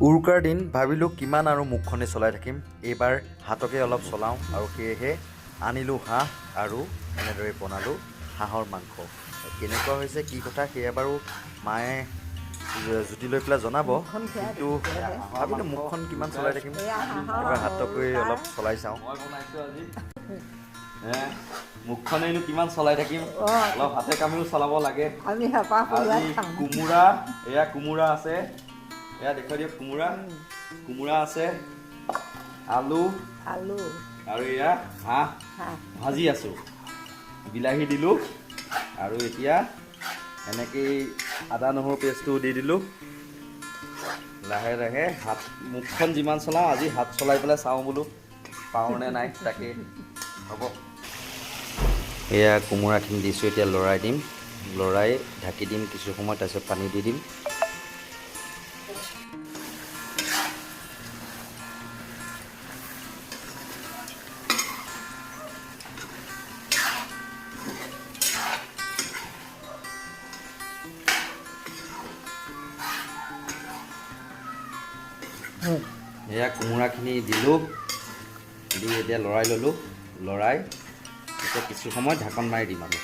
উৰুকাৰ দিন ভাবিলোঁ কিমান আৰু মুখখনে চলাই থাকিম, এইবাৰ হাতকে অলপ চলাওঁ আৰু সেয়েহে আনিলোঁ হাঁহ আৰু এনেদৰে বনালোঁ হাঁহৰ মাংস। কেনেকুৱা হৈছে কি কথা সেয়া বাৰু মায়ে জুতি লৈ পেলাই জনাব, কিন্তু ভাবিলোঁ মুখখন কিমান চলাই থাকিম, এইবাৰ হাতকে অলপ চলাই চাওঁ। মই বনাইছোঁ আজি মুখখনেনো কিমান চলাই থাকিম, অলপ হাতে কামেও চলাব লাগে। আজি কোমোৰা, এয়া কোমোৰা আছে, এয়া দেখুৱাই দিয়ক কোমোৰা আছে, আলু আৰু এয়া হাঁহ ভাজি আছোঁ, বিলাহী দিলোঁ আৰু এতিয়া এনেকেই আদা নহৰু পেষ্টটো দি দিলোঁ। লাহে লাহে মুখখন যিমান চলাওঁ আজি হাত চলাই পেলাই চাওঁ বোলো পাৰোঁনে নাই তাকে। হ'ব, এয়া কোমোৰাখিনি দিছোঁ, এতিয়া লৰাই দিম, লৰাই ঢাকি দিম কিছু সময়, তাৰপিছত পানী দি দিম। এয়া কোমোৰাখিনি দিলোঁ, দি এতিয়া লৰাই ল'লোঁ, লৰাই এতিয়া কিছু সময় ঢাকন মাৰি দিম আৰু।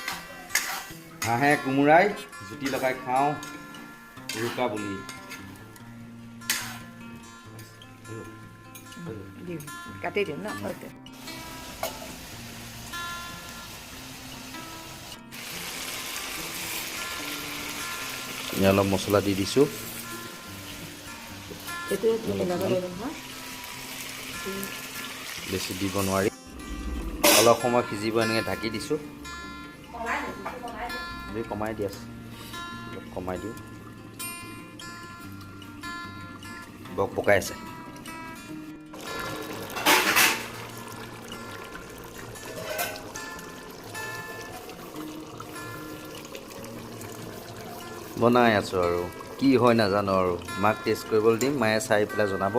হাঁহে কোমোৰাই জুতি লগাই খাওঁ উৰুকা বুলি। কাটি দিম ন। অলপ মছলা দি দিছোঁ, বেছি দিব নোৱাৰি, অলপ সময় সিজিব এনেকৈ ঢাকি দিছোঁ। কমাই দি আছে, অলপ কমাই দিওঁ, বক পকাই আছে। বনাই আছোঁ আৰু কি হয় নাজানো, আৰু মাক টেষ্ট কৰিবলৈ দিম, মায়ে চাই পেলাই জনাব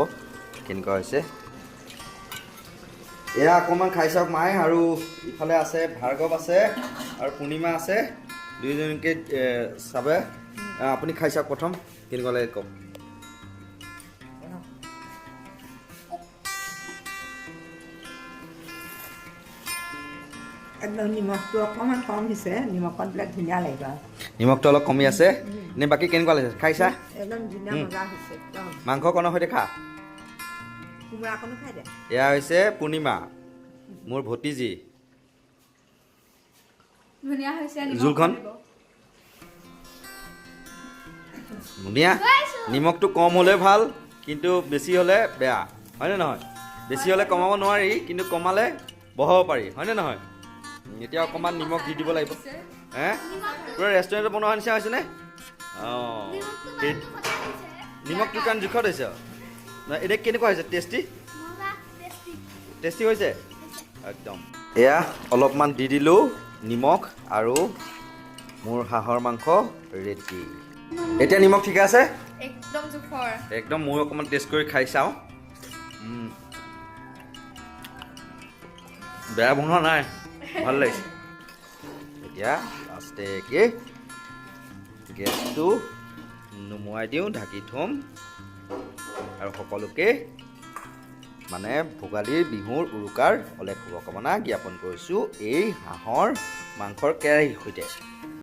কেনেকুৱা হৈছে। এয়া অকণমান খাই চাওক মায়ে, আৰু ইফালে আছে ভাৰ্গৱ আছে আৰু পূৰ্ণিমা আছে, দুইজনীকে চাবে। আপুনি খাই চাওক প্ৰথম কেনেকুৱা লাগে কওক। একদম নিমখটো অকণমান কম হৈছে, নিমখত বিলাক ধুনীয়া লাগিব। নিমখটো অলপ কমি আছে, নে বাকী কেনেকুৱা লাগিছে খাইছা? একদম ধুনীয়া মজা হৈছে একদম। মাংস কণৰ সৈতে খা। কোমোৰাকণো খাই দে। এয়া হৈছে পূৰ্ণিমা, মোৰ ভতিজী। ধুনীয়া হৈছে, জোলখন ধুনীয়া, নিমখটো কম হ'লে ভাল, কিন্তু বেছি হ'লে বেয়া, হয়নে নহয়? বেছি হ'লে কমাব নোৱাৰি, কিন্তু কমালে বঢ়াব পাৰি, হয়নে নহয়? এতিয়া অকণমান নিমখ দি দিব লাগিব। পুৰা ৰেষ্টুৰেণ্টত বনোৱা নিচিনা হৈছেনে? অঁ, নিমখটো কাৰণ জোখত হৈছে। এতিয়া কেনেকুৱা হৈছে? টেষ্টি হৈছে একদম। এয়া অলপমান দি দিলোঁ নিমখ, আৰু মোৰ হাঁহৰ মাংস ৰেডি। এতিয়া নিমখ ঠিকে আছে? একদম জোখৰ। একদম, মই অকণমান টেষ্ট কৰি খাই চাওঁ। বেয়া বনোৱা নাই, ভাল লাগিছে। এতিয়া লাষ্টে গেছটো নুমুৱাই দিওঁ, ঢাকি থ'ম, আৰু সকলোকে মানে ভোগালীৰ বিহুৰ উৰুকাৰ অলেখ শুভকামনা জ্ঞাপন কৰিছোঁ এই হাঁহৰ মাংসৰ কেৰাহীৰ সৈতে।